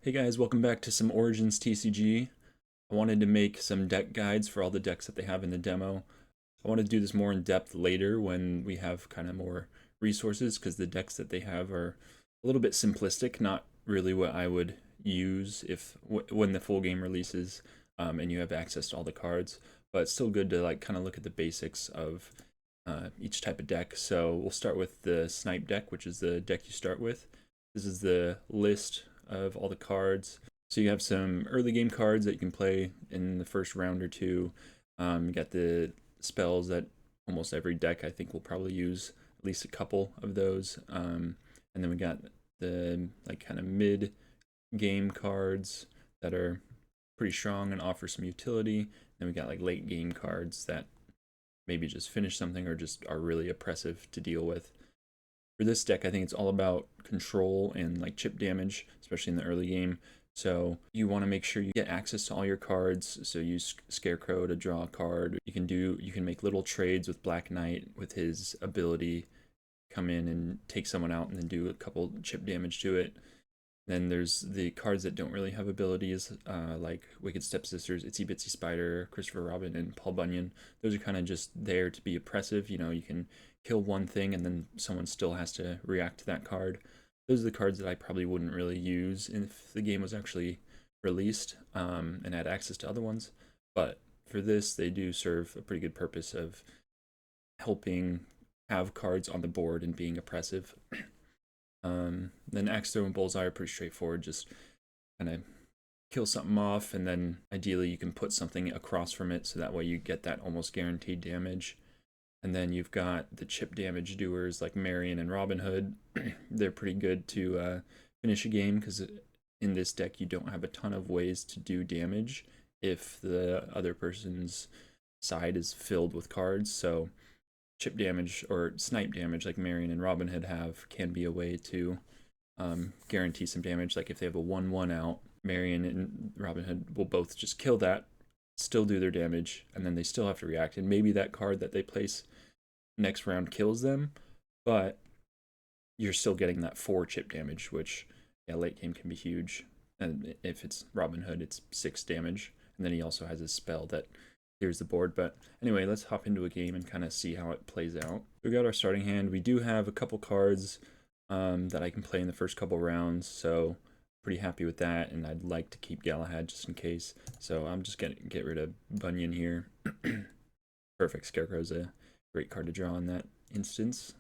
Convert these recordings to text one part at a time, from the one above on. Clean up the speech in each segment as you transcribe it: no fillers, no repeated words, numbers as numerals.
Hey guys, welcome back to some Origins TCG. I wanted to make some deck guides for all the decks that they have in the demo. I want to do this more in depth later when we have kind of more resources, because the decks that they have are a little bit simplistic, not really what I would use if when the full game releases and you have access to all the cards. But it's still good to like kind of look at the basics of each type of deck. So we'll start with the Snipe deck, which is the deck you start with. This is the list of all the cards. So you have some early game cards that you can play in the first round or two. You got the spells that almost every deck I think will probably use at least a couple of those. And then we got the like kind of mid game cards that are pretty strong and offer some utility. Then we got like late game cards that maybe just finish something or just are really oppressive to deal with. For this deck, I think it's all about control and like chip damage, especially in the early game. So you want to make sure you get access to all your cards. So use Scarecrow to draw a card. You can make little trades with Black Knight with his ability, come in and take someone out and then do a couple chip damage to it. Then there's the cards that don't really have abilities, like Wicked Stepsisters, Itsy Bitsy Spider, Christopher Robin, and Paul Bunyan. Those are kind of just there to be oppressive. You know, you can kill one thing and then someone still has to react to that card. Those are the cards that I probably wouldn't really use if the game was actually released and had access to other ones. But for this, they do serve a pretty good purpose of helping have cards on the board and being oppressive. Then Axe Throw and Bullseye are pretty straightforward, just kind of kill something off, and then ideally you can put something across from it so that way you get that almost guaranteed damage. And then you've got the chip damage doers like Marion and Robin Hood. They're pretty good to finish a game because in this deck you don't have a ton of ways to do damage if the other person's side is filled with cards. So chip damage or snipe damage like Marion and Robin Hood have can be a way to guarantee some damage. Like if they have a 1-1 out, Marion and Robin Hood will both just kill that, still do their damage, and then they still have to react. And maybe that card that they place next round kills them, but you're still getting that 4 chip damage, which yeah, late game can be huge. And if it's Robin Hood, it's 6 damage. And then he also has his spell that clears the board. But anyway, let's hop into a game and kind of see how it plays out. We got our starting hand. We do have a couple cards that I can play in the first couple rounds, so pretty happy with that. And I'd like to keep Galahad just in case. So I'm just gonna get rid of Bunyan here. Perfect. Scarecrow's a great card to draw in that instance.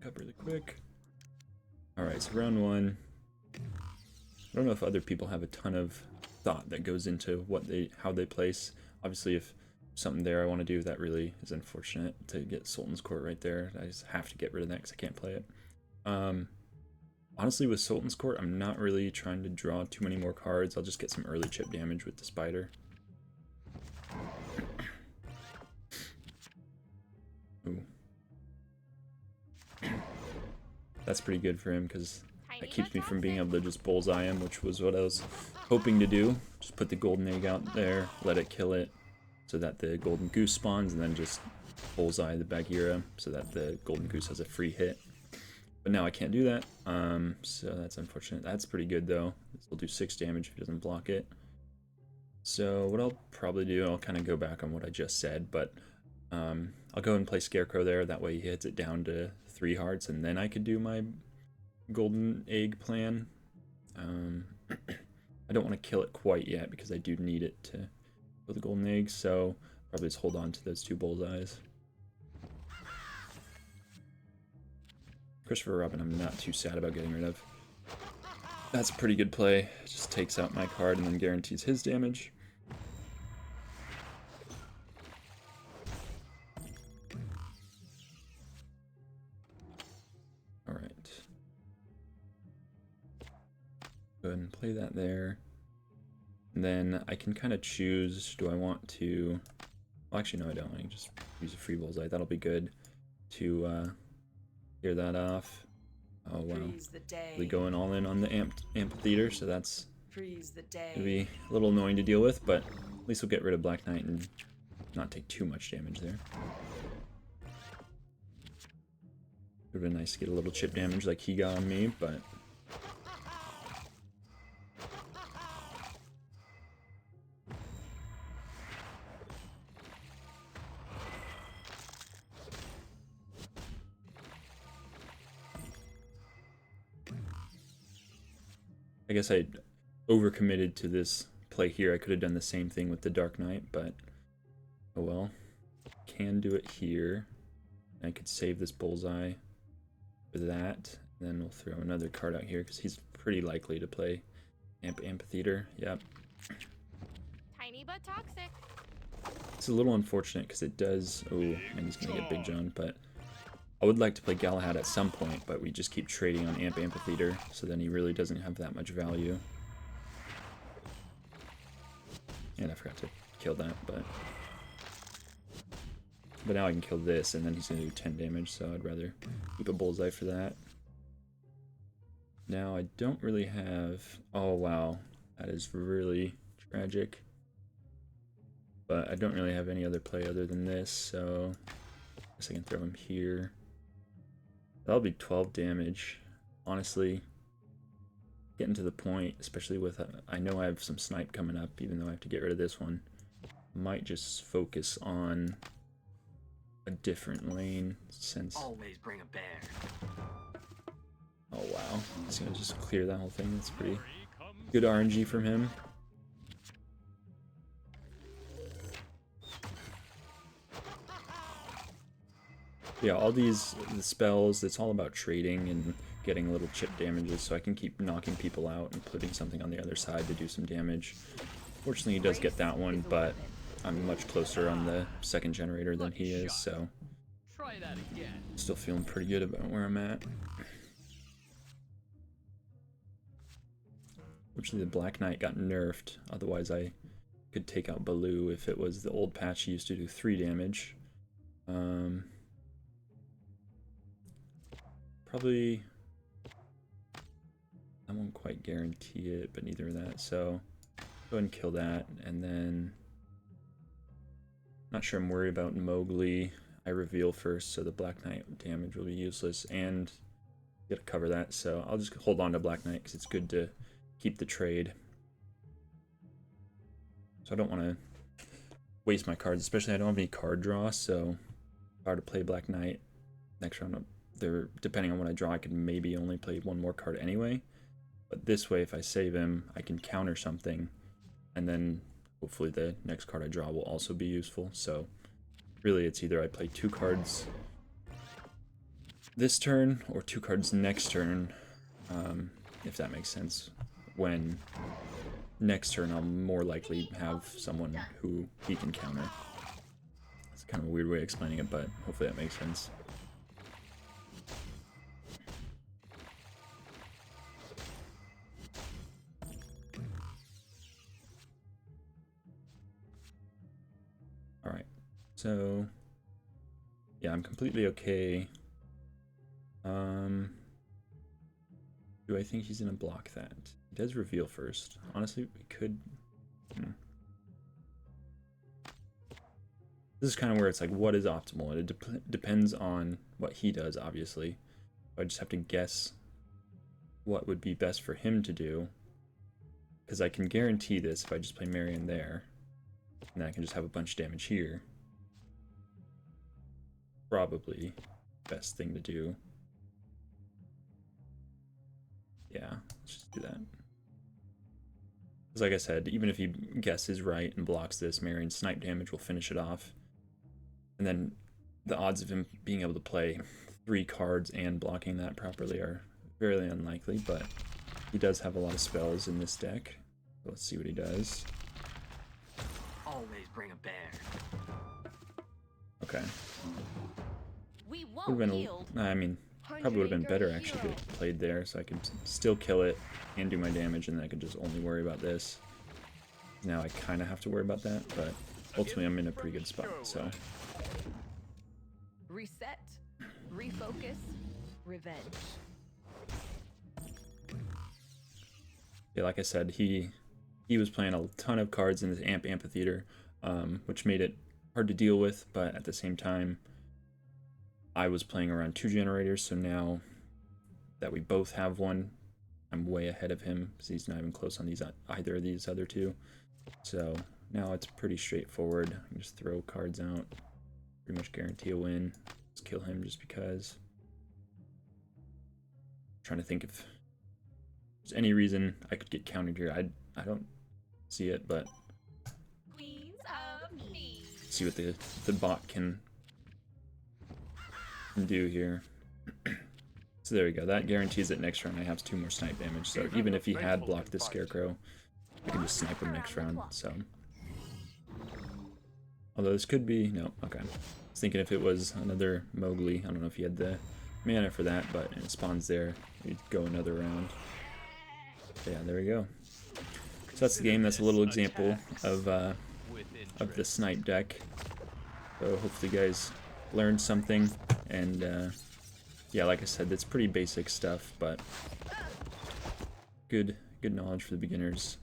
Up really quick. Alright, so round 1. I don't know if other people have a ton of thought that goes into how they place. Obviously, if something there I want to do, that really is unfortunate to get Sultan's Court right there. I just have to get rid of that because I can't play it. Honestly, with Sultan's Court, I'm not really trying to draw too many more cards. I'll just get some early chip damage with the spider. Ooh. That's pretty good for him because that keeps me from being able to just bullseye him, which was what I was hoping to do. Just put the golden egg out there, let it kill it, so that the golden goose spawns, and then just bullseye the Bagheera so that the golden goose has a free hit. But now I can't do that, so that's unfortunate. That's pretty good though. This will do 6 damage if he doesn't block it. So what I'll probably do, I'll kind of go back on what I just said, but I'll go and play Scarecrow there. That way he hits it down to 3 hearts, and then I could do my golden egg plan. I don't want to kill it quite yet because I do need it to kill the golden egg, so probably just hold on to those 2 bullseyes. Christopher Robin I'm not too sad about getting rid of. That's a pretty good play. It just takes out my card and then guarantees his damage. Alright. Go ahead and play that there. And then I can kind of choose, do I want to... Well, actually, no, I don't. I can just use a free bullseye. That'll be good to clear that off. Oh, wow. Really going all in on the amphitheater, so that's going to be a little annoying to deal with, but at least we'll get rid of Black Knight and not take too much damage there. Would have been nice to get a little chip damage like he got on me, but I guess I overcommitted to this play here. I could have done the same thing with the Dark Knight, but oh well. Can do it here. I could save this bullseye for that. And then we'll throw another card out here because he's pretty likely to play Amphitheater. Yep. Tiny but toxic. It's a little unfortunate because it does... Oh, and he's going to get Big John, but I would like to play Galahad at some point, but we just keep trading on Amphitheater, so then he really doesn't have that much value. And I forgot to kill that, but now I can kill this, and then he's going to do 10 damage, so I'd rather keep a bullseye for that. Now, I don't really have... Oh, wow. That is really tragic. But I don't really have any other play other than this, so I guess I can throw him here. That'll be 12 damage. Honestly, getting to the point, especially with... I know I have some Snipe coming up, even though I have to get rid of this one. Might just focus on a different lane, since... Always bring a bear. Oh wow, he's gonna just clear that whole thing. That's pretty good RNG from him. Yeah, all the spells, it's all about trading and getting little chip damages, so I can keep knocking people out and putting something on the other side to do some damage. Fortunately, he does get that one, but I'm much closer on the second generator than he is, so still feeling pretty good about where I'm at. Fortunately, the Black Knight got nerfed, otherwise I could take out Baloo if it was the old patch. He used to do 3 damage. Probably... I won't quite guarantee it, but neither of that, so go ahead and kill that, and then... Not sure I'm worried about Mowgli. I reveal first, so the Black Knight damage will be useless, and get to cover that, so I'll just hold on to Black Knight, because it's good to keep the trade. So I don't want to waste my cards, especially I don't have any card draw, so if I were to play Black Knight next round, depending on what I draw, I could maybe only play one more card anyway. But this way, if I save him, I can counter something, and then hopefully the next card I draw will also be useful. So really, it's either I play 2 cards this turn, or 2 cards next turn, if that makes sense. When next turn I'll more likely have someone who he can counter. It's kind of a weird way of explaining it, but hopefully that makes sense. Alright, so yeah, I'm completely okay. Do I think he's gonna block that? He does reveal first. Honestly, we could... This is kind of where it's like, what is optimal? It depends on what he does, obviously. I just have to guess what would be best for him to do. Because I can guarantee this if I just play Marion there. And then I can just have a bunch of damage here. Probably best thing to do. Yeah, let's just do that. Because like I said, even if he guesses right and blocks this, Marion's Snipe damage will finish it off. And then the odds of him being able to play 3 cards and blocking that properly are fairly unlikely, but he does have a lot of spells in this deck. So let's see what he does. Always bring a bear. Okay. We Would've won't been yield. I mean, probably would have been better actually if it played there, so I could still kill it and do my damage, and then I could just only worry about this. Now I kind of have to worry about that, but ultimately I'm in a pretty good spot, so... Reset, refocus, revenge. Yeah, like I said, he was playing a ton of cards in this Amphitheater, which made it hard to deal with, but at the same time, I was playing around 2 generators, so now that we both have one, I'm way ahead of him, because he's not even close on either of these other 2. So now it's pretty straightforward. I can just throw cards out, pretty much guarantee a win. Just kill him just because. I'm trying to think if there's there's any reason I could get countered here. I don't see it, but Queens of me. see what the bot can do here. So there we go. That guarantees that next round I have 2 more snipe damage. So even if he had blocked the scarecrow, I can just snipe him next round. So although this could be no, okay. I was thinking if it was another Mowgli, I don't know if he had the mana for that, but it spawns there. We'd go another round. But yeah, there we go. So that's the game. That's a little example of the snipe deck. So hopefully you guys learned something, and yeah, like I said, that's pretty basic stuff, but good knowledge for the beginners.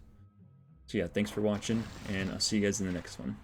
So yeah, thanks for watching, and I'll see you guys in the next one.